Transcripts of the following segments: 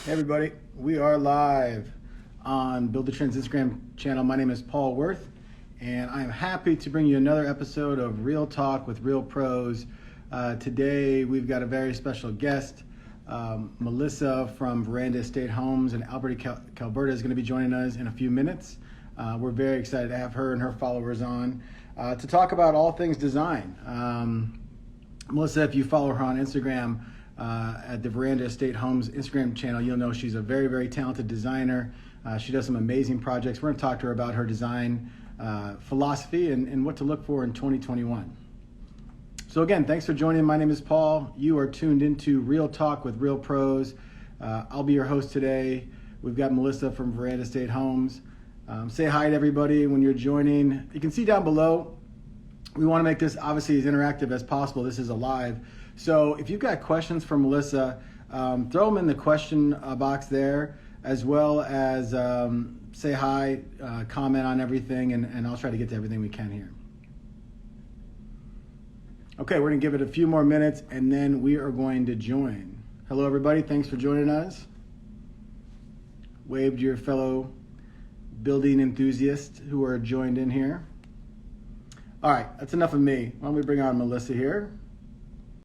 Hey everybody, we are live on Buildertrend's Instagram channel. My name is Paul Worth, and I am happy to bring you another episode of Real Talk with Real Pros. Today we've got a very special guest, Melissa from Veranda Estate Homes in Alberta, Alberta is going to be joining us in a few minutes. We're very excited to have her and her followers on to talk about all things design. Melissa, if you follow her on Instagram, at the Veranda Estate Homes Instagram channel, you'll know she's a very, very talented designer. She does some amazing projects. We're going to talk to her about her design philosophy and what to look for in 2021. So again, thanks for joining. My name is Paul. You are tuned into Real Talk with Real Pros. I'll be your host today. We've got Melissa from Veranda Estate Homes. Say hi to everybody when you're joining. You can see down below, we want to make this obviously as interactive as possible. This is a live. So if you've got questions for Melissa, throw them in the question box there, as well as say hi, comment on everything, and I'll try to get to everything we can here. Okay, we're gonna give it a few more minutes and then we are going to join. Hello everybody, thanks for joining us. Wave to your fellow building enthusiasts who are joined in here. All right, that's enough of me. Why don't we bring on Melissa here?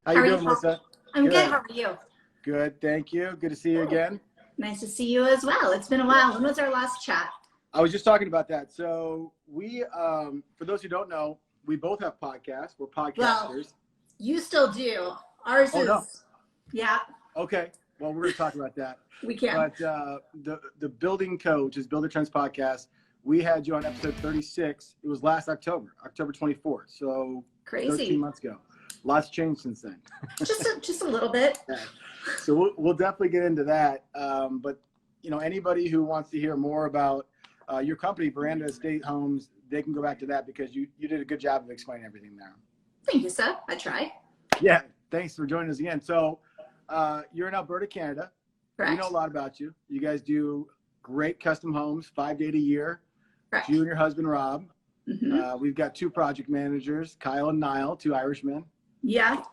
How you doing, Melissa? I'm good. How are you? Good, thank you. Good to see you again. Nice to see you as well. It's been a while. When was our last chat? I was just talking about that. So we, for those who don't know, we both have podcasts. We're podcasters. Well, you still do. Ours is, no. Yeah. Okay. Well, we're going to talk about that. We can. But the Building Coach is Buildertrend's podcast. We had you on episode 36. It was last October 24th. So crazy. 13 months ago. Lots changed since then. just a little bit. Yeah. So we'll definitely get into that. But you know, anybody who wants to hear more about your company, Veranda Estate Homes, they can go back to that because you did a good job of explaining everything there. Thank you, sir. I try. Yeah. Thanks for joining us again. So you're in Alberta, Canada. Correct. We know a lot about you. You guys do great custom homes, 5 days a year. Correct. You and your husband, Rob. Mm-hmm. We've got 2 project managers, Kyle and Niall, 2 Irishmen. Yeah.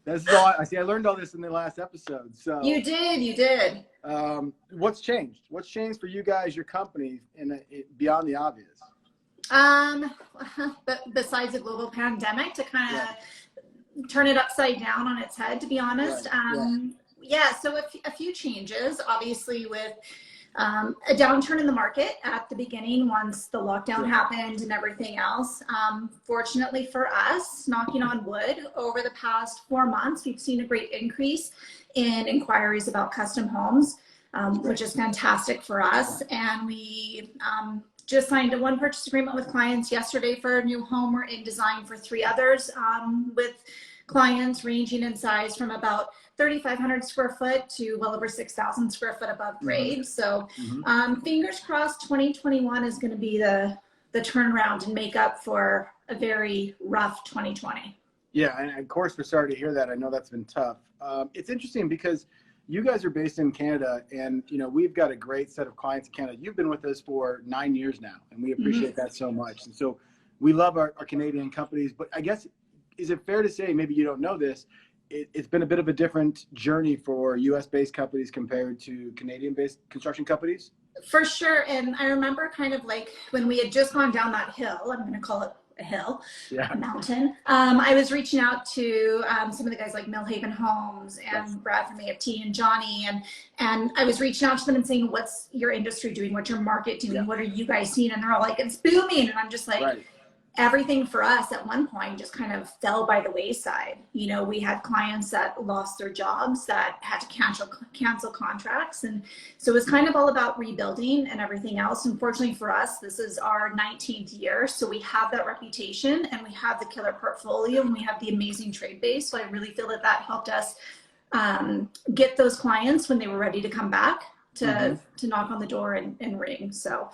This is all I see. I learned all this in the last episode. So You did. What's changed? What's changed for you guys, your company, beyond the obvious? But besides a global pandemic to kind of turn it upside down on its head, to be honest. So a few changes, obviously with a downturn in the market at the beginning once the lockdown happened and everything else. Fortunately for us, knocking on wood, over the past 4 months, we've seen a great increase in inquiries about custom homes, which is fantastic for us. And we just signed a 1 purchase agreement with clients yesterday for a new home. We're in design for 3 others with clients ranging in size from about 3,500 square foot to well over 6,000 square foot above grade. So fingers crossed 2021 is going to be the turnaround and make up for a very rough 2020. Yeah, and of course we're sorry to hear that. I know that's been tough. It's interesting because you guys are based in Canada, and you know we've got a great set of clients in Canada. You've been with us for 9 years now, and we appreciate that so much. And so we love our Canadian companies, but I guess, is it fair to say, maybe you don't know this, it's been a bit of a different journey for US-based companies compared to Canadian-based construction companies? For sure. And I remember kind of like when we had just gone down that hill, I'm going to call it a hill, a mountain. I was reaching out to some of the guys like Millhaven Homes and Brad from AFT and Johnny. And I was reaching out to them and saying, what's your industry doing? What's your market doing? What are you guys seeing? And they're all like, it's booming. And I'm just like, everything for us at one point just kind of fell by the wayside. You know, we had clients that lost their jobs, that had to cancel contracts. And so it was kind of all about rebuilding and everything else. Unfortunately for us, this is our 19th year. So we have that reputation and we have the killer portfolio and we have the amazing trade base. So I really feel that that helped us get those clients when they were ready to come back to knock on the door and ring. So,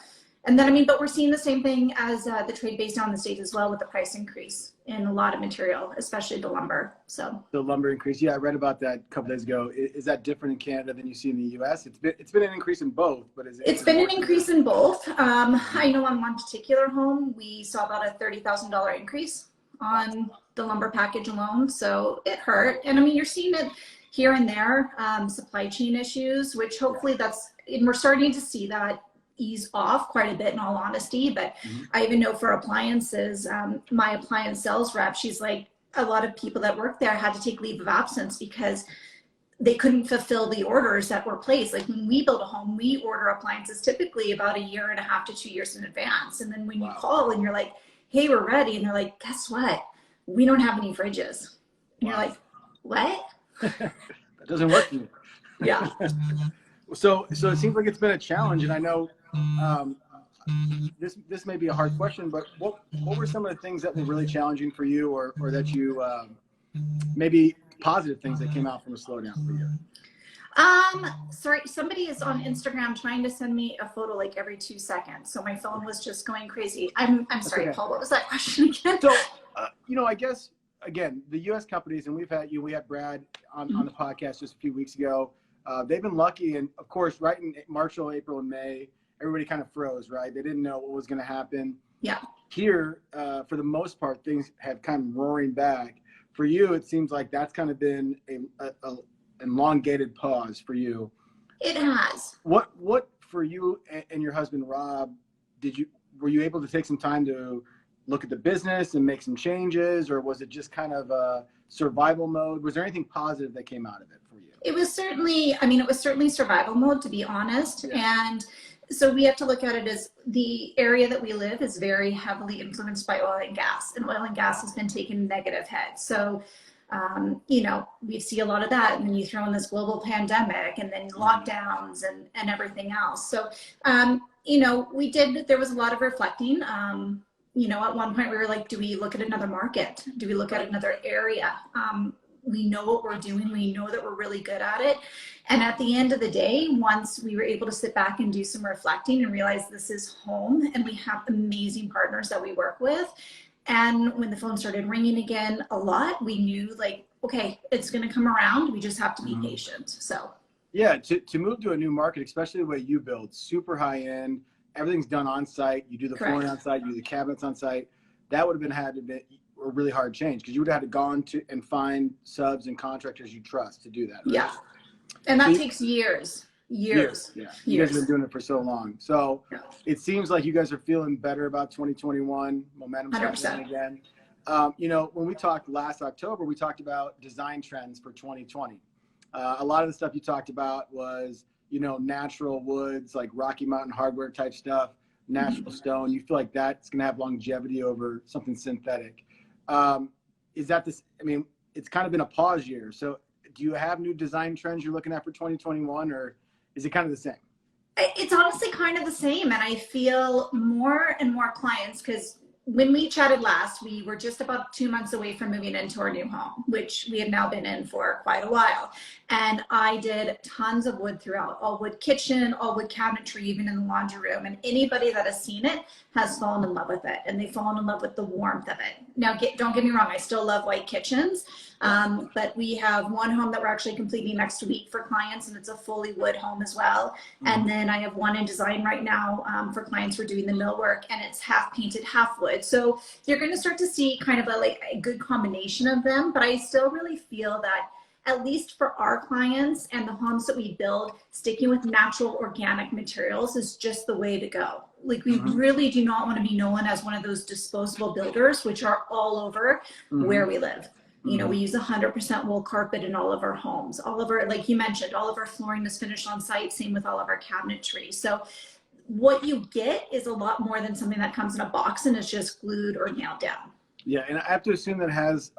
and then, I mean, but we're seeing the same thing as the trade base down in the States as well with the price increase in a lot of material, especially the lumber. So the lumber increase. Yeah, I read about that a couple days ago. Is that different in Canada than you see in the US? It's been an increase in both, but it's been an increase in both. I know on one particular home, we saw about a $30,000 increase on the lumber package alone. So it hurt. And I mean, you're seeing it here and there, supply chain issues, which hopefully and we're starting to see that ease off quite a bit in all honesty. But I even know for appliances, my appliance sales rep, she's like, a lot of people that work there had to take leave of absence because they couldn't fulfill the orders that were placed. Like when we build a home, we order appliances typically about 1.5 to 2 years in advance. And then when you call and you're like, hey, we're ready. And they're like, guess what? We don't have any fridges. And you're like, what? That doesn't work for me. Yeah. So it seems like it's been a challenge. And I know this may be a hard question, but what were some of the things that were really challenging for you, or that you maybe positive things that came out from a slowdown for you? Sorry, somebody is on Instagram trying to send me a photo like every 2 seconds. So my phone was just going crazy. I'm sorry, okay. Paul, what was that question again? So, I guess, again, the U.S. companies, and we had Brad on the podcast just a few weeks ago. They've been lucky. And of course, right in March, April, and May, everybody kind of froze, right? They didn't know what was going to happen. Yeah. Here, for the most part, things have kind of roaring back. For you, it seems like that's kind of been a elongated pause for you. It has. What for you and your husband Rob, were you able to take some time to look at the business and make some changes, or was it just kind of a survival mode? Was there anything positive that came out of it for you? It was certainly survival mode, to be honest. Yeah. And so we have to look at it as the area that we live is very heavily influenced by oil and gas, and oil and gas has been taking a negative hit. So, we see a lot of that, and then you throw in this global pandemic and then lockdowns and everything else. So, there was a lot of reflecting. At one point we were like, do we look at another market? Do we look at another area? We know what we're doing. We know that we're really good at it. And at the end of the day, once we were able to sit back and do some reflecting and realize this is home and we have amazing partners that we work with. And when the phone started ringing again a lot, we knew like, okay, it's going to come around. We just have to be patient. So. Yeah, to move to a new market, especially the way you build, super high end, everything's done on site. You do the flooring on site, you do the cabinets on site. That would have had to be a really hard change because you would have had to go to and find subs and contractors you trust to do that. Right? Yeah, and that takes years. Yeah, you guys have been doing it for so long. So it seems like you guys are feeling better about 2021. Momentum's starting again. When we talked last October, we talked about design trends for 2020. A lot of the stuff you talked about was, natural woods, like Rocky Mountain hardwood type stuff, natural stone. You feel like that's going to have longevity over something synthetic. Is that this? I mean, it's kind of been a pause year. So do you have new design trends you're looking at for 2021, or is it kind of the same? It's honestly kind of the same. And I feel more and more clients, because when we chatted last, we were just about 2 months away from moving into our new home, which we have now been in for quite a while. And I did tons of wood throughout, all wood kitchen, all wood cabinetry, even in the laundry room. And anybody that has seen it has fallen in love with it, and they've fallen in love with the warmth of it. Now, don't get me wrong, I still love white kitchens, but we have one home that we're actually completing next week for clients, and it's a fully wood home as well. And then I have one in design right now for clients. We're doing the millwork, and it's half painted, half wood. So you're going to start to see kind of a good combination of them, but I still really feel that at least for our clients and the homes that we build, sticking with natural organic materials is just the way to go. Like we really do not want to be known as one of those disposable builders, which are all over where we live. We use 100% wool carpet in all of our homes. All of our, like you mentioned, all of our flooring is finished on site, same with all of our cabinetry. So what you get is a lot more than something that comes in a box and is just glued or nailed down. Yeah, and I have to assume that it has,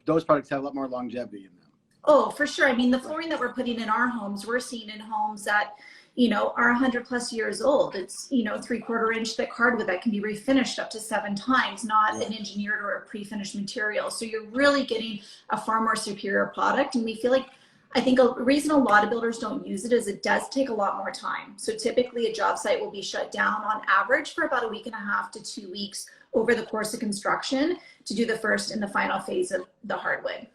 those products have a lot more longevity in them. Oh, for sure. I mean, the flooring that we're putting in our homes, we're seeing in homes that, are 100+ years old. It's, 3/4 inch thick hardwood that can be refinished up to 7 times, not an engineered or a pre-finished material. So you're really getting a far more superior product. And we feel like, I think a reason a lot of builders don't use it is it does take a lot more time. So typically a job site will be shut down on average for about 1.5 to 2 weeks over the course of construction to do the first and the final phase of the hardwood.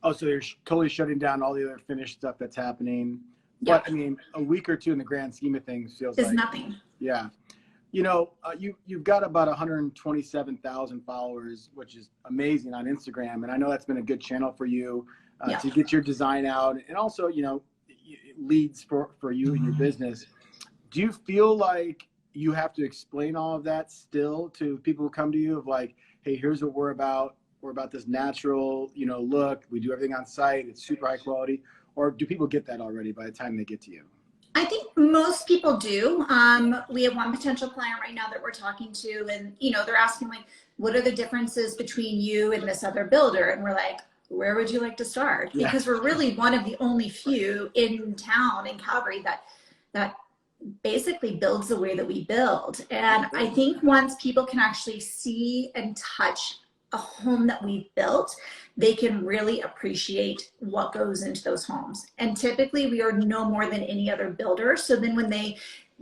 Oh, so you're totally shutting down all the other finished stuff that's happening. But I mean, a week or two in the grand scheme of things feels like nothing. Yeah. You've got about 127,000 followers, which is amazing on Instagram. And I know that's been a good channel for you. to get your design out, and also, you know, leads for you and your business. Do you feel like you have to explain all of that still to people who come to you of like, hey, here's what we're about. We're about this natural, you know, look. We do everything on site. It's super high quality. Or do people get that already by the time they get to you? I think most people do. We have one potential client right now that we're talking to, and you know, they're asking like, what are the differences between you and this other builder? And we're like, where would you like to start? Because we're really one of the only few in town in Calgary that basically builds the way that we build. And I think once people can actually see and touch a home that we've built, they can really appreciate what goes into those homes. And typically we are no more than any other builder. So then when they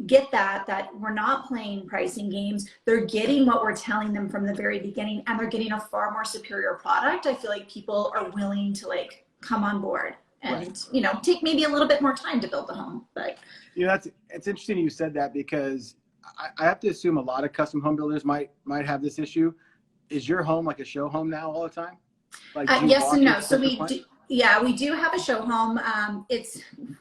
get that we're not playing pricing games, they're getting what we're telling them from the very beginning, and they're getting a far more superior product. I feel like people are willing to like come on board and you know, take maybe a little bit more time to build the home. But you know, it's interesting you said that, because I have to assume a lot of custom home builders might have this issue. Is your home like a show home now all the time? Like, yes and no. So we do, we do have a show home.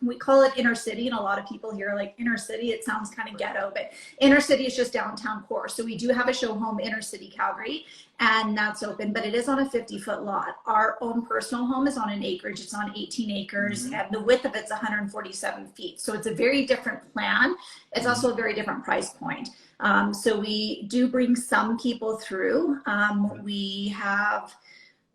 We call it inner city, and a lot of people hear like inner city, it sounds kind of ghetto, but inner city is just downtown core. So we do have a show home, inner city Calgary, and that's open, but it is on a 50-foot lot. Our own personal home is on an acreage. It's on 18 acres, and the width of it's 147 feet. So it's a very different plan. It's also a very different price point. So we do bring some people through. We have,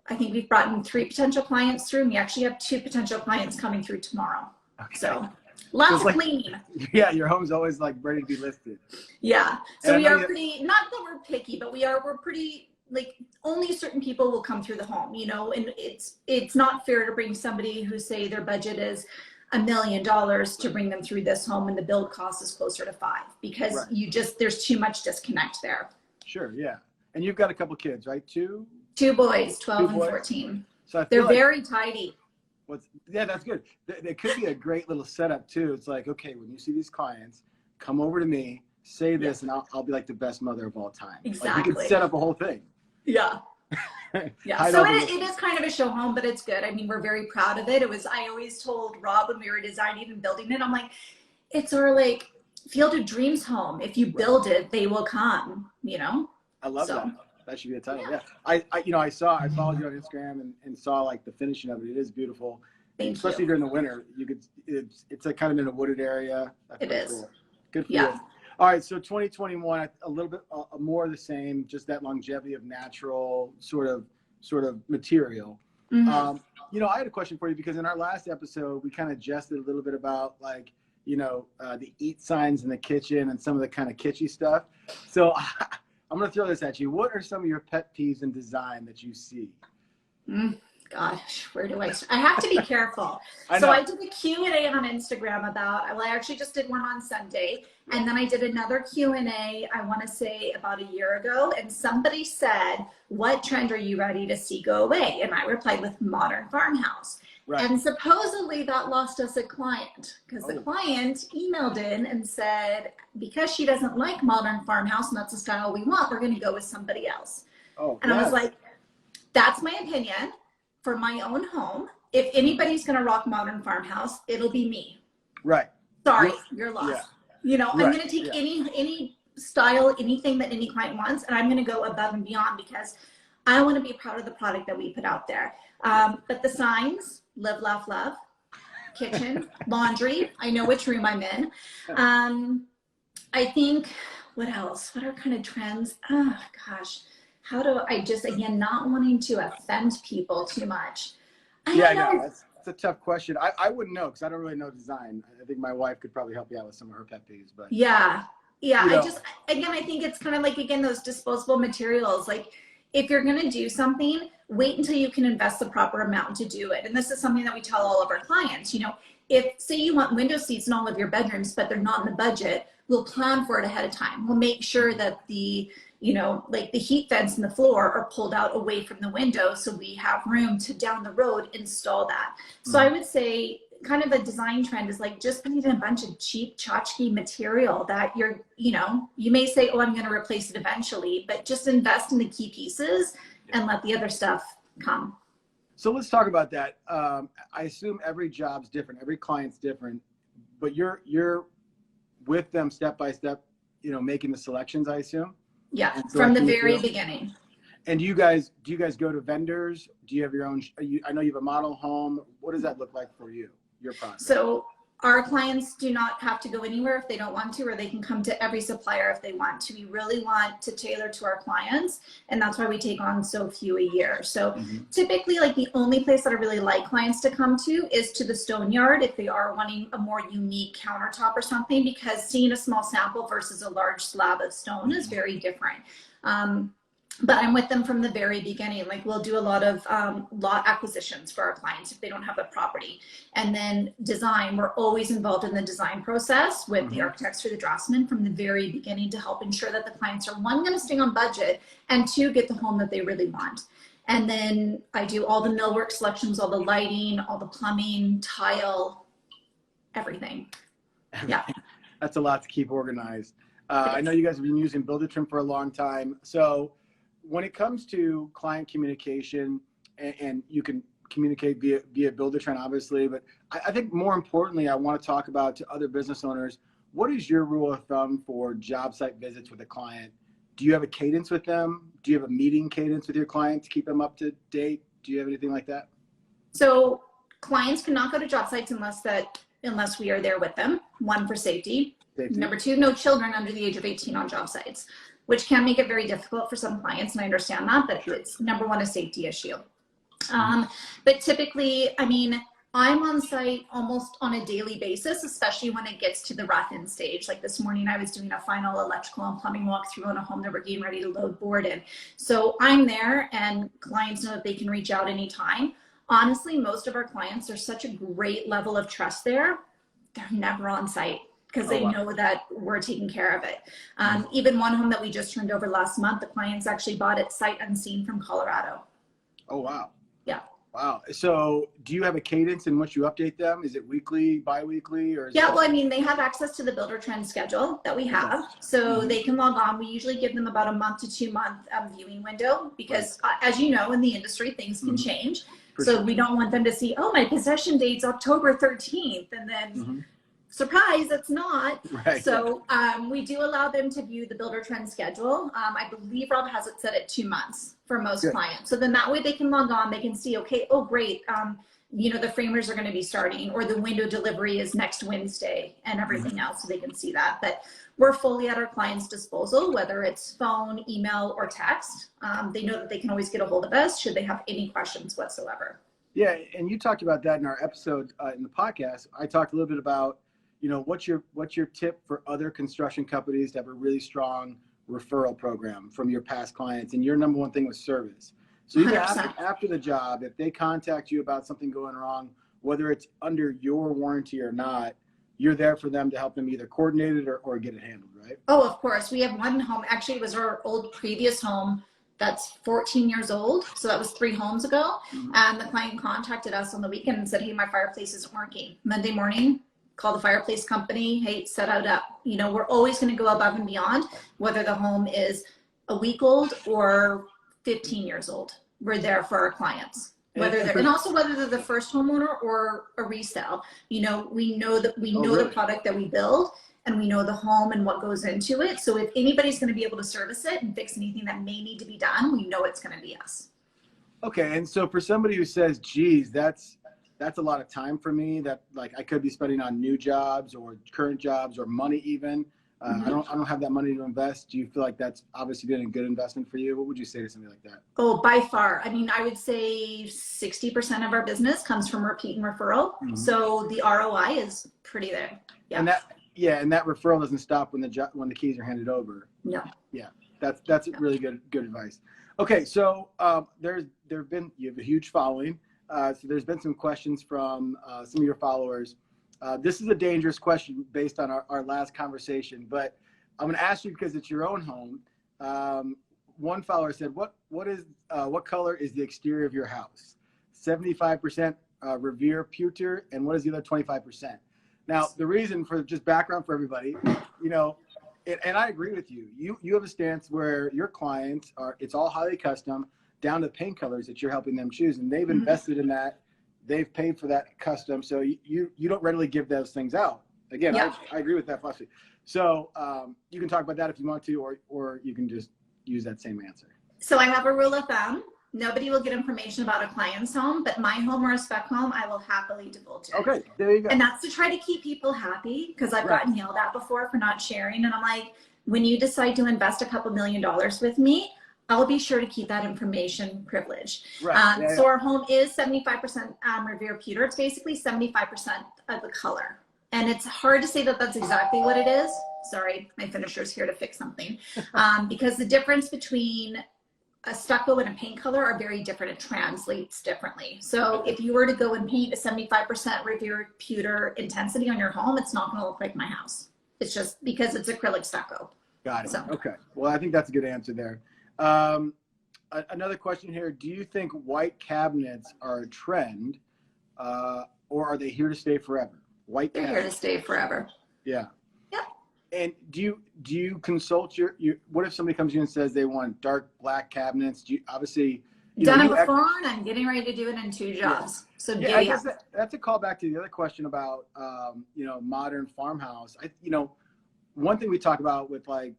I think we've brought in 3 potential clients through, and we actually have 2 potential clients coming through tomorrow. Okay. So lots of cleaning. Yeah, your home's always like ready to be listed. Yeah. So we are pretty, not that we're picky, but we're pretty, like, only certain people will come through the home, you know, and it's not fair to bring somebody who say their budget is $1 million to bring them through this home and the build cost is closer to 5, because there's too much disconnect there. Sure. Yeah. And you've got a couple kids, right? 2 boys, 12 and 14. So they're very tidy. Yeah, that's good. It could be a great little setup too. It's like, okay, when you see these clients, come over to me, say this, and I'll be like the best mother of all time. Exactly. Like, you can set up a whole thing. Yeah. Yeah. So it is kind of a show home, but it's good. I mean, we're very proud of it. I always told Rob when we were designing and building it, I'm like, it's our like field of dreams home. If you build it, they will come, you know? I love that. That should be a title. Yeah. I followed you on Instagram and saw like the finishing of it. It is beautiful. Especially during the winter. It's a kind of in a wooded area. It is. Cool. Good for you. All right, so 2021, a little bit more of the same, just that longevity of natural sort of material. You know, I had a question for you, because in our last episode, we kind of jested a little bit about like, you know, the eat signs in the kitchen and some of the kind of kitschy stuff. So I'm going to throw this at you. What are some of your pet peeves in design that you see? Gosh, where do I start? I have to be careful. I did a Q&A on Instagram about, I actually just did one on Sunday, and then I did another Q&A, I want to say about a year ago, and somebody said, what trend are you ready to see go away? And I replied with modern farmhouse. Right. And supposedly that lost us a client, because the client emailed in and said, because she doesn't like modern farmhouse and that's the style we want, we're going to go with somebody else. And I was like, that's my opinion. For my own home, if anybody's going to rock modern farmhouse, it'll be me. Right. Sorry, you're lost. Yeah. You know, I'm going to take any style, anything that any client wants, and I'm going to go above and beyond, because I want to be proud of the product that we put out there. But the signs, live, laugh, love, kitchen, laundry, I know which room I'm in. I think, what else? What are kind of trends? Oh, gosh. How do I just, again, not wanting to offend people too much. I know. That's a tough question. I wouldn't know, because I don't really know design. I think my wife could probably help you out with some of her pet peeves. But yeah. I think it's kind of like, again, those disposable materials. Like, if you're going to do something, wait until you can invest the proper amount to do it. And this is something that we tell all of our clients. You know, if, say, you want window seats in all of your bedrooms, but they're not in the budget, we'll plan for it ahead of time. We'll make sure that the, you know, like the heat vents in the floor are pulled out away from the window, so we have room to down the road install that. So I would say kind of a design trend is like just putting in a bunch of cheap tchotchke material that you're, you know, you may say, oh, I'm going to replace it eventually, but just invest in the key pieces and let the other stuff come. So let's talk about that. I assume every job's different, every client's different, but you're with them step by step, making the selections, I assume. Yeah, from the very beginning. And do you guys go to vendors? Do you have your own? I know you have a model home. What does that look like for you, your process? So our clients do not have to go anywhere if they don't want to, or they can come to every supplier if they want to. We really want to tailor to our clients, and that's why we take on so few a year. So typically, like, the only place that I really like clients to come to is to the stone yard if they are wanting a more unique countertop or something, because seeing a small sample versus a large slab of stone is very different. But I'm with them from the very beginning. Like, we'll do a lot of lot acquisitions for our clients if they don't have a property. And then design, we're always involved in the design process with the architects or the draftsmen from the very beginning to help ensure that the clients are, one, going to stay on budget, and two, get the home that they really want. And then I do all the millwork selections, all the lighting, all the plumbing, tile, everything. Yeah. That's a lot to keep organized. I know you guys have been using Buildertrend for a long time. So when it comes to client communication, and you can communicate via Buildertrend, obviously, but I think more importantly, I want to talk about, to other business owners, what is your rule of thumb for job site visits with a client? Do you have a cadence with them? Do you have a meeting cadence with your client to keep them up to date? Do you have anything like that? So clients cannot go to job sites unless we are there with them. One, for safety. Number two, no children under the age of 18 on job sites, which can make it very difficult for some clients, and I understand that, but it's number one, a safety issue. But typically, I mean, I'm on site almost on a daily basis, especially when it gets to the rough-in stage. Like this morning, I was doing a final electrical and plumbing walkthrough on a home that we're getting ready to load board in. So I'm there, and clients know that they can reach out anytime. Honestly, most of our clients, there's such a great level of trust there, they're never on site, because they know that we're taking care of it. Even one home that we just turned over last month, the clients actually bought it sight unseen from Colorado. Oh, wow. Yeah. Wow. So do you have a cadence in which you update them? Is it weekly, bi-weekly, or? Yeah, well, I mean, they have access to the Buildertrend schedule that we have. So they can log on. We usually give them about a month to 2 month viewing window, because as you know, in the industry, things can change. So we don't want them to see, oh, my possession date's October 13th. And then surprise, it's not. Right. So we do allow them to view the Buildertrend schedule. I believe Rob has it set at 2 months for most clients. So then that way they can log on, they can see, okay, oh great, the framers are going to be starting, or the window delivery is next Wednesday, and everything else, so they can see that. But we're fully at our clients' disposal, whether it's phone, email, or text. They know that they can always get a hold of us should they have any questions whatsoever. Yeah, and you talked about that in our episode in the podcast. I talked a little bit about, what's your tip for other construction companies to have a really strong referral program from your past clients? And your number one thing was service. So even after the job, if they contact you about something going wrong, whether it's under your warranty or not, you're there for them to help them either coordinate it or get it handled, right? Oh, of course. We have one home, actually it was our old previous home that's 14 years old. So that was 3 homes ago. And the client contacted us on the weekend and said, hey, my fireplace isn't working. Monday morning, call the fireplace company, hey, set it up. We're always going to go above and beyond, whether the home is a week old or 15 years old. We're there for our clients, and also whether they're the first homeowner or a resale. We know the product that we build, and we know the home and what goes into it. So if anybody's going to be able to service it and fix anything that may need to be done, we know it's going to be us. Okay, and so for somebody who says, geez, that's a lot of time for me, that like I could be spending on new jobs or current jobs or money even. I don't have that money to invest. Do you feel like that's obviously been a good investment for you? What would you say to something like that? Oh, by far. I mean, I would say 60% of our business comes from repeat and referral. So the ROI is pretty there. Yeah. And that referral doesn't stop when the keys are handed over. No. Yeah, that's really good advice. Okay, so you have a huge following. So there's been some questions from some of your followers. This is a dangerous question based on our last conversation, but I'm going to ask you because it's your own home. One follower said, what color is the exterior of your house? 75% Revere pewter, and what is the other 25%? Now, the reason, for just background for everybody, and I agree with you. You have a stance where your clients it's all highly custom. down to paint colors that you're helping them choose, and they've invested in that. They've paid for that custom, so you don't readily give those things out. Again, I agree with that philosophy. So you can talk about that if you want to, or you can just use that same answer. So I have a rule of thumb. Nobody will get information about a client's home, but my home or a spec home, I will happily divulge it. Okay, there you go. And that's to try to keep people happy, because I've gotten yelled at before for not sharing. And I'm like, when you decide to invest a couple $1 million with me, I'll be sure to keep that information privileged. Right. So our home is 75% Revere pewter. It's basically 75% of the color. And it's hard to say that that's exactly what it is. Sorry, my finisher's here to fix something. Because the difference between a stucco and a paint color are very different. It translates differently. So if you were to go and paint a 75% Revere pewter intensity on your home, it's not going to look like my house. It's just because it's acrylic stucco. Got it. So. Okay. Well, I think that's a good answer there. Another question here. Do you think white cabinets are a trend, or are they here to stay forever? White cabinets. They're here to stay forever. Yeah. And do you consult your what if somebody comes to you and says they want dark black cabinets? Do you obviously done it before, and I'm getting ready to do it in 2 jobs. So I guess that's a callback to the other question about modern farmhouse. One thing we talk about with like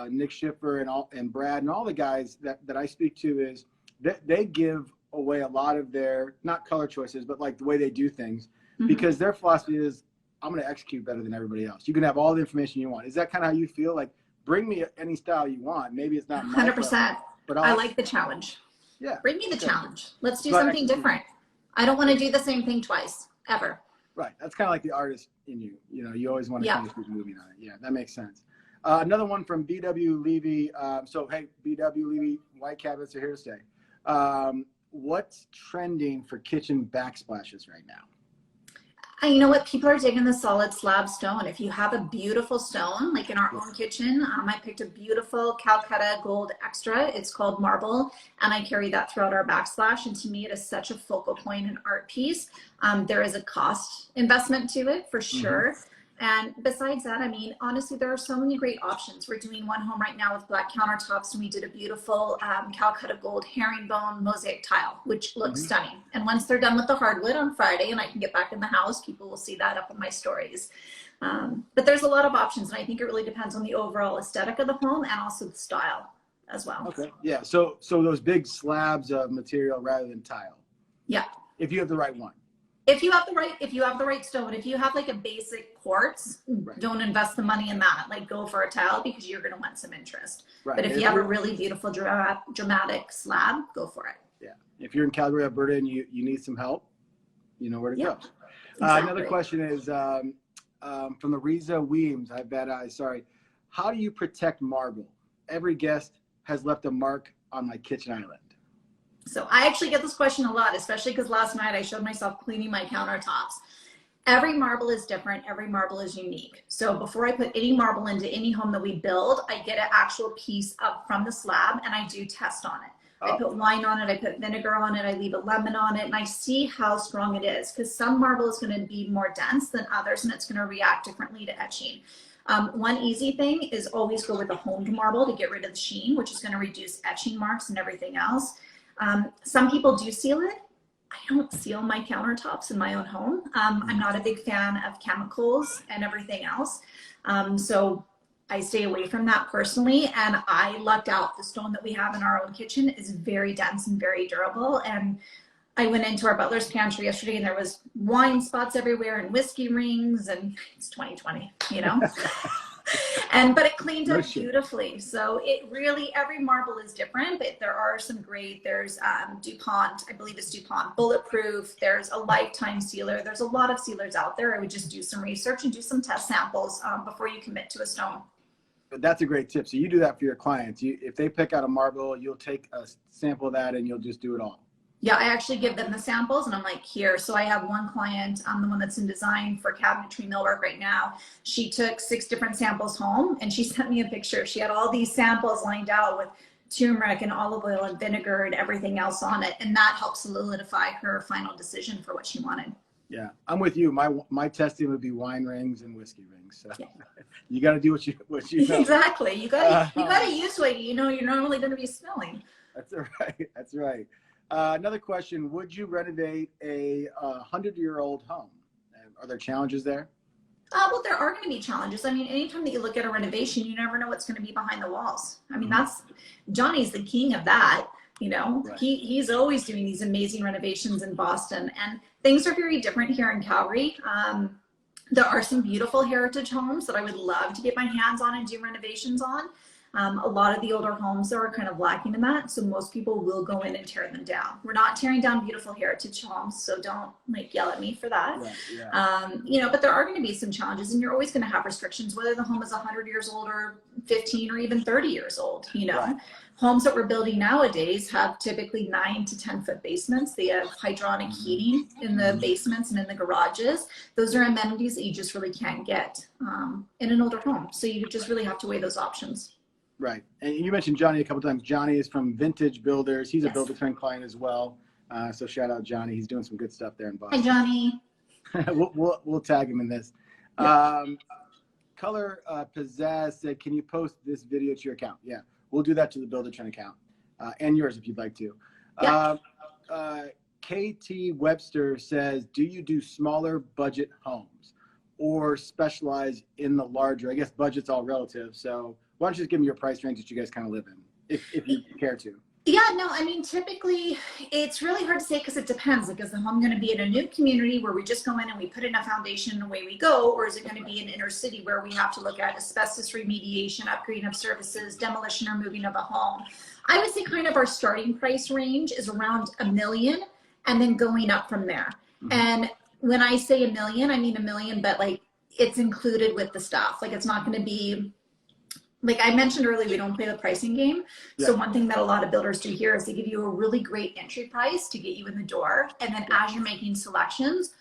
Nick Schiffer and Brad and all the guys that I speak to is that they give away a lot of their not color choices, but like the way they do things, because their philosophy is, I'm going to execute better than everybody else. You can have all the information you want. Is that kind of how you feel? Like, bring me any style you want. Maybe it's not 100%. But I like the challenge. Yeah. Bring me the challenge. Let's do something different. I don't want to do the same thing twice, ever. Right. That's kind of like the artist in you. You always want to finish moving on it. Yeah, that makes sense. Another one from BW Levy. So, hey, BW Levy, white cabinets are here to stay. What's trending for kitchen backsplashes right now? You know what? People are digging the solid slab stone. If you have a beautiful stone, like in our own kitchen, I picked a beautiful Calcutta gold extra. It's called marble, and I carry that throughout our backsplash. And to me, it is such a focal point and art piece. There is a cost investment to it for sure. And besides that, honestly, there are so many great options. We're doing one home right now with black countertops, and we did a beautiful Calcutta gold herringbone mosaic tile, which looks stunning. And once they're done with the hardwood on Friday and I can get back in the house, people will see that up in my stories. But there's a lot of options, and I think it really depends on the overall aesthetic of the home and also the style as well. Okay. Yeah. So those big slabs of material rather than tile. Yeah. If you have the right one. If you have the right stone, if you have like a basic quartz, don't invest the money in that. Like, go for a tile because you're going to want some interest. Right. But if you have a really beautiful dramatic slab, go for it. Yeah. If you're in Calgary, Alberta, and you need some help, you know where to go. Exactly. Another question is from the Riza Weems. Sorry. How do you protect marble? Every guest has left a mark on my kitchen island. So I actually get this question a lot, especially because last night I showed myself cleaning my countertops. Every marble is different. Every marble is unique. So before I put any marble into any home that we build, I get an actual piece up from the slab and I do test on it. I put wine on it, I put vinegar on it, I leave a lemon on it, and I see how strong it is, because some marble is going to be more dense than others, and it's going to react differently to etching. One easy thing is always go with a honed marble to get rid of the sheen, which is going to reduce etching marks and everything else. Some people do seal it. I don't seal my countertops in my own home. I'm not a big fan of chemicals and everything else. So I stay away from that personally. And I lucked out. The stone that we have in our own kitchen is very dense and very durable. And I went into our butler's pantry yesterday and there was wine spots everywhere and whiskey rings, and it's 2020, but it cleaned up beautifully. So it really, every marble is different, but there are some great, there's DuPont, I believe it's DuPont Bulletproof. There's a lifetime sealer. There's a lot of sealers out there. I would just do some research and do some test samples before you commit to a stone. That's a great tip. So you do that for your clients. If they pick out a marble, you'll take a sample of that and you'll just do it all. Yeah, I actually give them the samples and I'm like, here. So I have one client, the one that's in design for cabinetry millwork right now. She took 6 different samples home and she sent me a picture. She had all these samples lined out with turmeric and olive oil and vinegar and everything else on it. And that helped solidify her final decision for what she wanted. Yeah, I'm with you. My testing would be wine rings and whiskey rings. So you got to do what you know. Exactly. You got to use what you're normally going to be smelling. That's right. That's right. Another question: would you renovate a 100-year-old home? Are there challenges there? Well, there are going to be challenges. I mean, anytime that you look at a renovation, you never know what's going to be behind the walls. I mean, that's Johnny's the king of that. You know, Right. he's always doing these amazing renovations in Boston, and things are very different here in Calgary. There are some beautiful heritage homes that I would love to get my hands on and do renovations on. A lot of the older homes are kind of lacking in that, so most people will go in and tear them down. We're not tearing down beautiful heritage homes, so don't like yell at me for that. Right, yeah. You know, but there are going to be some challenges, and you're always going to have restrictions, whether the home is 100 years old or 15 or even 30 years old. You know, Right. Homes that we're building nowadays have typically 9 to 10-foot basements. They have hydronic heating in the basements and in the garages. Those are amenities that you just really can't get in an older home. So you just really have to weigh those options. Right. And you mentioned Johnny a couple times. Johnny is from Vintage Builders. He's a Yes. Buildertrend client as well. So shout out Johnny. He's doing some good stuff there in Boston. Hi, Johnny. we'll tag him in this. Yeah. Color Pizzazz said, can you post this video to your account? Yeah, we'll do that to the Buildertrend account and yours if you'd like to. Yeah. KT Webster says, do you do smaller budget homes or specialize in the larger? I guess budget's all relative. So why don't you just give me your price range that you guys kind of live in, if you care to? Yeah, no, I mean, typically it's really hard to say because it depends. Like, is the home going to be in a new community where we just go in and we put in a foundation and away we go? Or is it going to be an inner city where we have to look at asbestos remediation, upgrading of services, demolition or moving of a home? I would say kind of our starting price range is around $1 million and then going up from there. Mm-hmm. And when I say $1 million, I mean $1 million, but like it's included with the stuff. Like it's not going to be, like I mentioned earlier, we don't play the pricing game. Yeah. So one thing that a lot of builders do here is they give you a really great entry price to get you in the door. And then as you're making selections,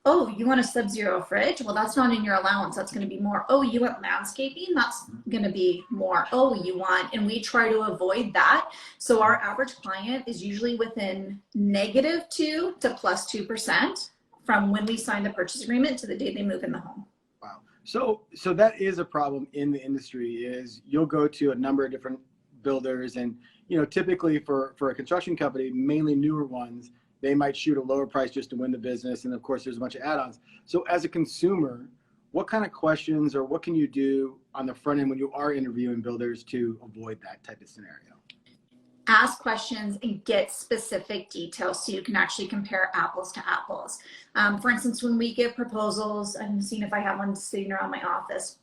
oh, you want a sub-zero fridge? Well, that's not in your allowance. That's going to be more. Oh, you want landscaping? That's going to be more. Oh, you want, and we try to avoid that. So our average client is usually within -2% to +2% from when we sign the purchase agreement to the day they move in the home. Wow. So that is a problem in the industry. Is you'll go to a number of different builders, and typically for a construction company, mainly newer ones, they might shoot a lower price just to win the business, and of course there's a bunch of add-ons. So as a consumer, what kind of questions or what can you do on the front end when you are interviewing builders to avoid that type of scenario? Ask questions and get specific details so you can actually compare apples to apples. For instance, when we give proposals, I'm seeing if I have one sitting around my office.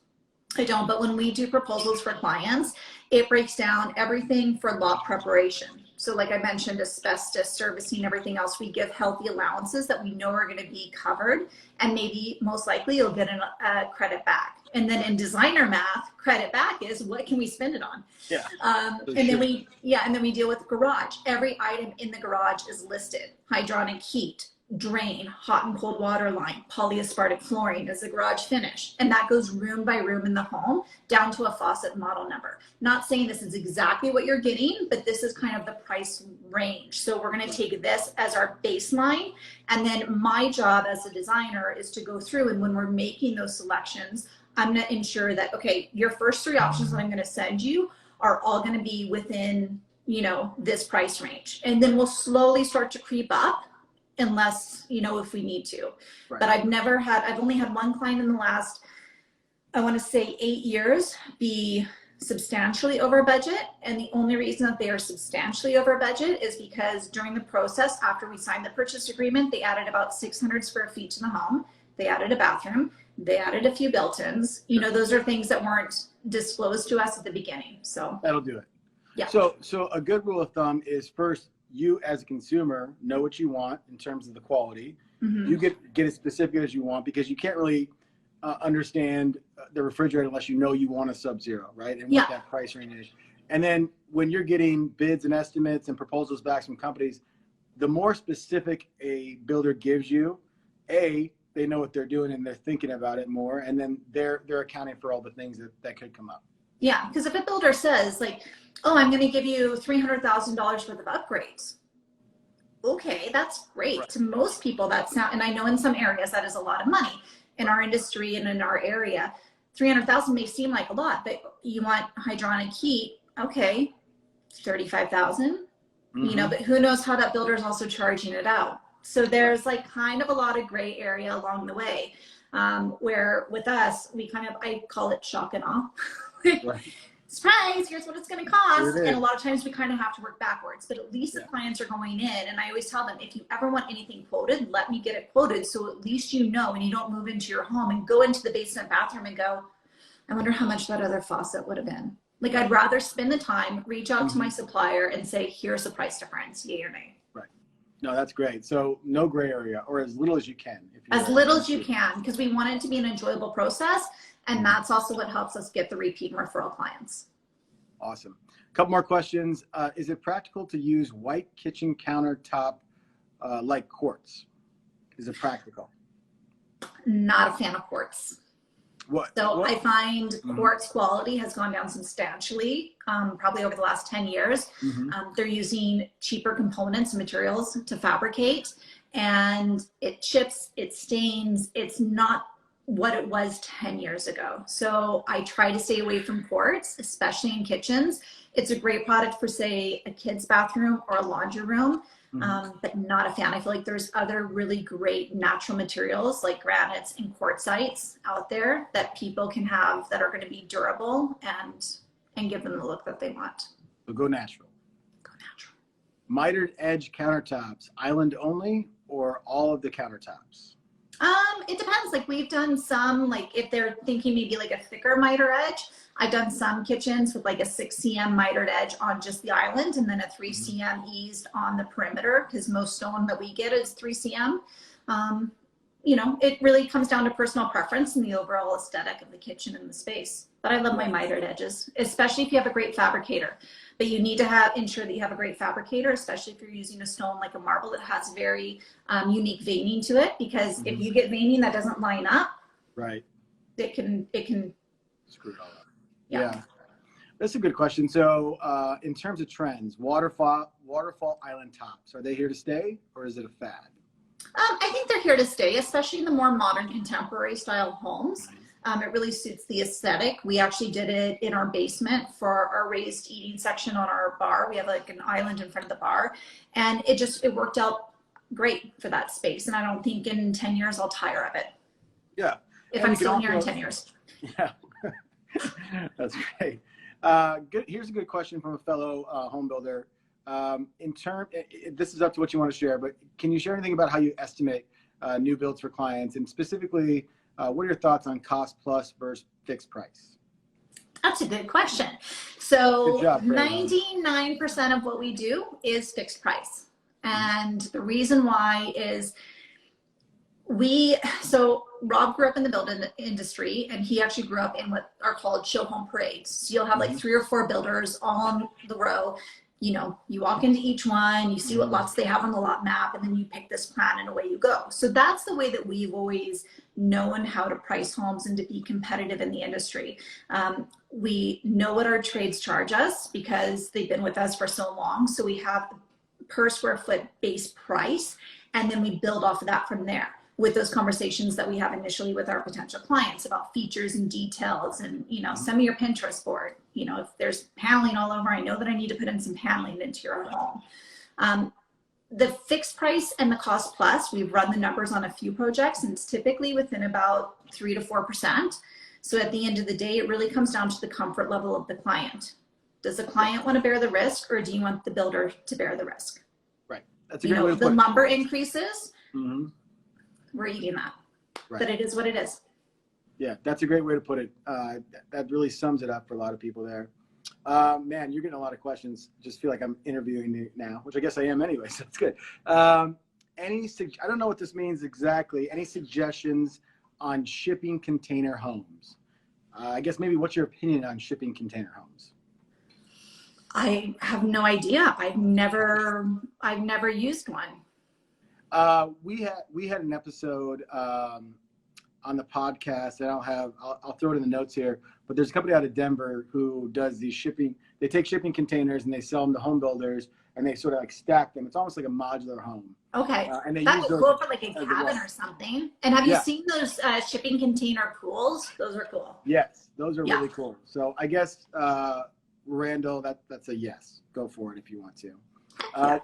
I don't, but when we do proposals for clients, it breaks down everything for lot preparation. So like I mentioned, asbestos, servicing, everything else, we give healthy allowances that we know are going to be covered, and maybe most likely you'll get a credit back. And then in designer math, credit back is what can we spend it on? Yeah. Then we deal with garage. Every item in the garage is listed. Hydronic heat, drain, hot and cold water line, polyaspartic flooring is the garage finish. And that goes room by room in the home down to a faucet model number. Not saying this is exactly what you're getting, but this is kind of the price range. So we're going to take this as our baseline. And then my job as a designer is to go through, and when we're making those selections, I'm going to ensure that, okay, your first 3 options that I'm going to send you are all going to be within, this price range. And then we'll slowly start to creep up unless, if we need to. Right. But I've only had one client in the last, I want to say 8 years be substantially over budget. And the only reason that they are substantially over budget is because during the process, after we signed the purchase agreement, they added about 600 square feet to the home. They added a bathroom. They added a few built-ins. Those are things that weren't disclosed to us at the beginning. So that'll do it. Yeah. So a good rule of thumb is, first, you as a consumer know what you want in terms of the quality. Mm-hmm. You get as specific as you want, because you can't really understand the refrigerator unless you know you want a sub-zero, right? And what that price range is. And then when you're getting bids and estimates and proposals back from companies, the more specific a builder gives you, they know what they're doing and they're thinking about it more, and then they're accounting for all the things that could come up. Yeah, because if a builder says like, oh, I'm going to give you $300,000 worth of upgrades. Okay, that's great. Right. To most people, and I know in some areas that is a lot of money. In our industry and in our area, $300,000 may seem like a lot, but you want hydronic heat, okay, $35,000, you know, but who knows how that builder is also charging it out. So there's like kind of a lot of gray area along the way, where with us, we kind of, I call it shock and awe. Right. Surprise, here's what it's going to cost. It And is. a lot of times we kind of have to work backwards, but at least the clients are going in. And I always tell them, if you ever want anything quoted, let me get it quoted. So at least you know, and you don't move into your home and go into the basement bathroom and go, I wonder how much that other faucet would have been. Like, I'd rather spend the time, reach out to my supplier and say, here's the price difference, yay or nay. Right. No, that's great. So no gray area, or as little as you can. As little as you can, because we want it to be an enjoyable process. And that's also what helps us get the repeat and referral clients. Awesome. A couple more questions. Is it practical to use white kitchen countertop like quartz? Is it practical? Not a fan of quartz. What? So I find quartz quality has gone down substantially, probably over the last 10 years. They're using cheaper components and materials to fabricate, and it chips, it stains, it's not what it was 10 years ago. So I try to stay away from quartz, especially in kitchens. It's a great product for, say, a kid's bathroom or a laundry room, but not a fan. I feel like there's other really great natural materials like granites and quartzites out there that people can have that are going to be durable and give them the look that they want. So go natural. Go natural. Mitered edge countertops, island only, or all of the countertops? It depends. Like, we've done some, like if they're thinking maybe like a thicker miter edge, I've done some kitchens with like a 6 cm mitered edge on just the island and then a 3 cm eased on the perimeter, because most stone that we get is 3 cm. You know, it really comes down to personal preference and the overall aesthetic of the kitchen and the space. But I love my mitered edges, especially if you have a great fabricator. But you need to ensure that you have a great fabricator, especially if you're using a stone like a marble that has very unique veining to it. Because if you get veining that doesn't line up, right, it can screw it all up. Yeah. That's a good question. So in terms of trends, waterfall island tops, are they here to stay, or is it a fad? I think they're here to stay, especially in the more modern contemporary style homes. It really suits the aesthetic. We actually did it in our basement for our raised eating section on our bar. We have like an island in front of the bar, and it worked out great for that space. And I don't think in 10 years I'll tire of it. Yeah. If I'm still here in 10 years. Yeah. That's great. Good. Here's a good question from a fellow home builder. This is up to what you want to share, but can you share anything about how you estimate new builds for clients, and specifically, what are your thoughts on cost plus versus fixed price? That's a good question. So Good job, 99% of what we do is fixed price. And the reason why is Rob grew up in the building industry, and he actually grew up in what are called show home parades. So you'll have like 3 or 4 builders all on the row. You know, you walk into each one, you see what lots they have on the lot map, and then you pick this plan and away you go. So that's the way that we've always known how to price homes and to be competitive in the industry. We know what our trades charge us because they've been with us for so long. So we have the per square foot base price, and then we build off of that from there, with those conversations that we have initially with our potential clients about features and details, and, you know, send me your Pinterest board. You know, if there's paneling all over, I know that I need to put in some paneling into your home. The fixed price and the cost plus, we've run the numbers on a few projects, and it's typically within about 3 to 4%. So at the end of the day, it really comes down to the comfort level of the client. Does the client want to bear the risk, or do you want the builder to bear the risk? Right. That's a good way to put it. The lumber increases. We're eating that, but it is what it is. Yeah, that's a great way to put it. That really sums it up for a lot of people there. Man, you're getting a lot of questions. Just feel like I'm interviewing you now, which I guess I am anyway, so it's good. I don't know what this means exactly. Any suggestions on shipping container homes? I guess maybe what's your opinion on shipping container homes? I have no idea. I've never used one. We had an episode on the podcast, and I'll throw it in the notes here, but there's a company out of Denver who does these shipping. They take shipping containers and they sell them to home builders, and they sort of like stack them. It's almost like a modular home. Okay. And that would cool for like a cabin or something. And have you seen those shipping container pools? Those are cool. Yes, those are really cool. So I guess, Randall, that's a yes. Go for it if you want to. Uh,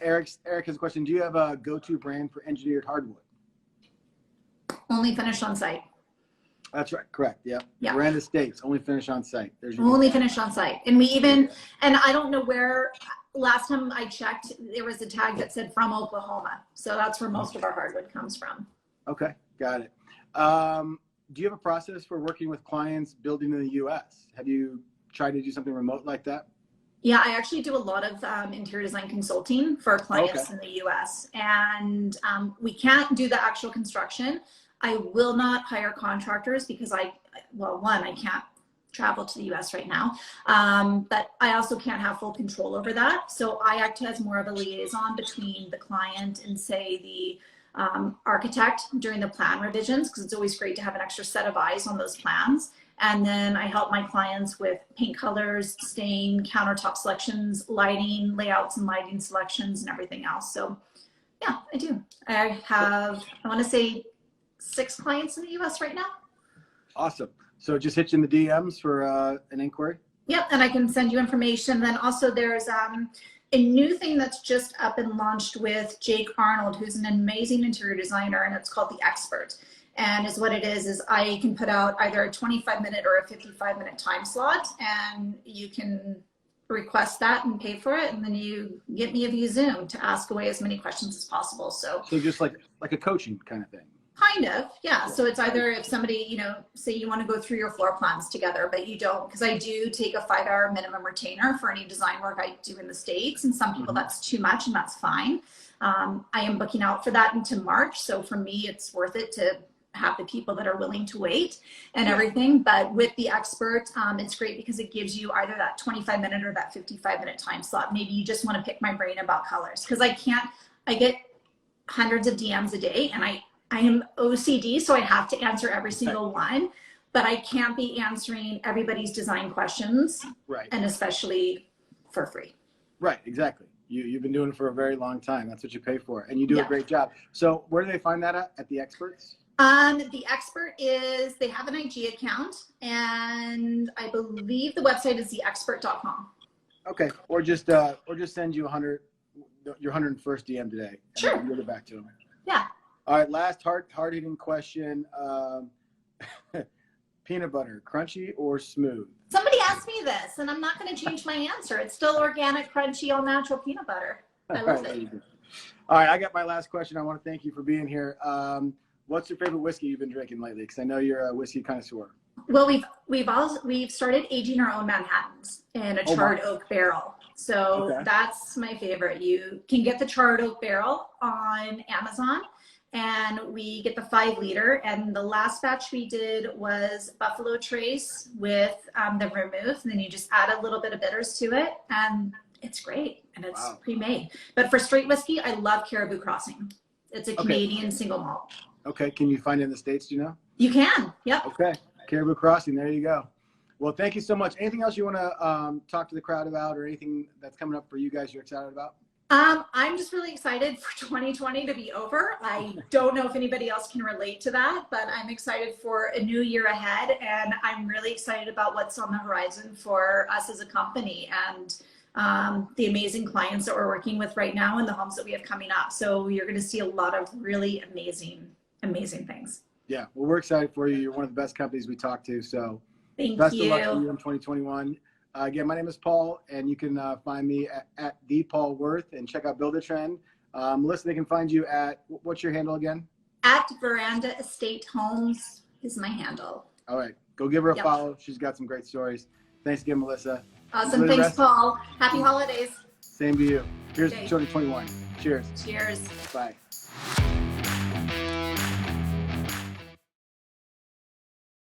Eric has a question. Do you have a go-to brand for engineered hardwood? Only finished on site. That's right. Correct. Yeah. Yeah. Veranda states only finish on site. There's your only finished on site. And we even, and I don't know where, last time I checked, there was a tag that said from Oklahoma. So that's where most of our hardwood comes from. Okay. Got it. Do you have a process for working with clients building in the U.S.? Have you tried to do something remote like that? Yeah, I actually do a lot of interior design consulting for clients in the U.S. And we can't do the actual construction. I will not hire contractors because I can't travel to the U.S. right now, but I also can't have full control over that. So I act as more of a liaison between the client and, say, the architect during the plan revisions, because it's always great to have an extra set of eyes on those plans. And then I help my clients with paint colors, stain, countertop selections, lighting, layouts and lighting selections, and everything else. So yeah, I do. I have, I want to say, 6 clients in the US right now. Awesome. So just hit you in the DMs for an inquiry? Yep, and I can send you information. Then also there's a new thing that's just up and launched with Jake Arnold, who's an amazing interior designer, and it's called The Expert. And is what it is I can put out either a 25-minute or a 55-minute time slot, and you can request that and pay for it, and then you get me via Zoom to ask away as many questions as possible. So just like a coaching kind of thing. Kind of, yeah. So it's either if somebody, you know, say you want to go through your floor plans together, but you don't, because I do take a 5-hour minimum retainer for any design work I do in the States. And some people that's too much, and that's fine. I am booking out for that into March. So for me, it's worth it to have the people that are willing to wait and everything. But with The Expert, it's great because it gives you either that 25-minute or that 55-minute time slot. Maybe you just want to pick my brain about colors, because I get hundreds of DMs a day, and I am OCD, so I have to answer every single one, but I can't be answering everybody's design questions, right? And especially for free. Right, exactly. You've been doing it for a very long time. That's what you pay for, and you do a great job. So where do they find that at The Experts? The Expert is, they have an IG account, and I believe the website is theexpert.com. Okay, or just send you your 101st DM today. Sure. And you'll get back to them. Yeah. All right, last hard-hitting question. Peanut butter, crunchy or smooth? Somebody asked me this, and I'm not going to change my answer. It's still organic, crunchy, all natural peanut butter. I love it. All right, I got my last question. I want to thank you for being here. What's your favorite whiskey you've been drinking lately? Because I know you're a whiskey connoisseur. Well, we've started aging our own Manhattans in a charred oak barrel. So that's my favorite. You can get the charred oak barrel on Amazon, and we get the 5-liter. And the last batch we did was Buffalo Trace with the vermouth. And then you just add a little bit of bitters to it, and it's great. And it's pre-made. But for straight whiskey, I love Caribou Crossing. It's a Canadian single malt. Okay, can you find it in the States, do you know? You can, yep. Okay, Caribou Crossing, there you go. Well, thank you so much. Anything else you want to talk to the crowd about, or anything that's coming up for you guys you're excited about? I'm just really excited for 2020 to be over. I don't know if anybody else can relate to that, but I'm excited for a new year ahead, and I'm really excited about what's on the horizon for us as a company, and the amazing clients that we're working with right now and the homes that we have coming up. So you're going to see a lot of really amazing things. Yeah, well, we're excited for you. You're one of the best companies we talk to. So best of luck to you in 2021. Again, my name is Paul, and you can find me at the Paul Worth, and check out Buildertrend. Melissa, they can find you at, what's your handle again? At Veranda Estate Homes is my handle. All right, go give her a follow. She's got some great stories. Thanks again, Melissa. Awesome. Thanks, Paul. Happy holidays. Same to you. Here's 2021. Cheers. Cheers. Bye.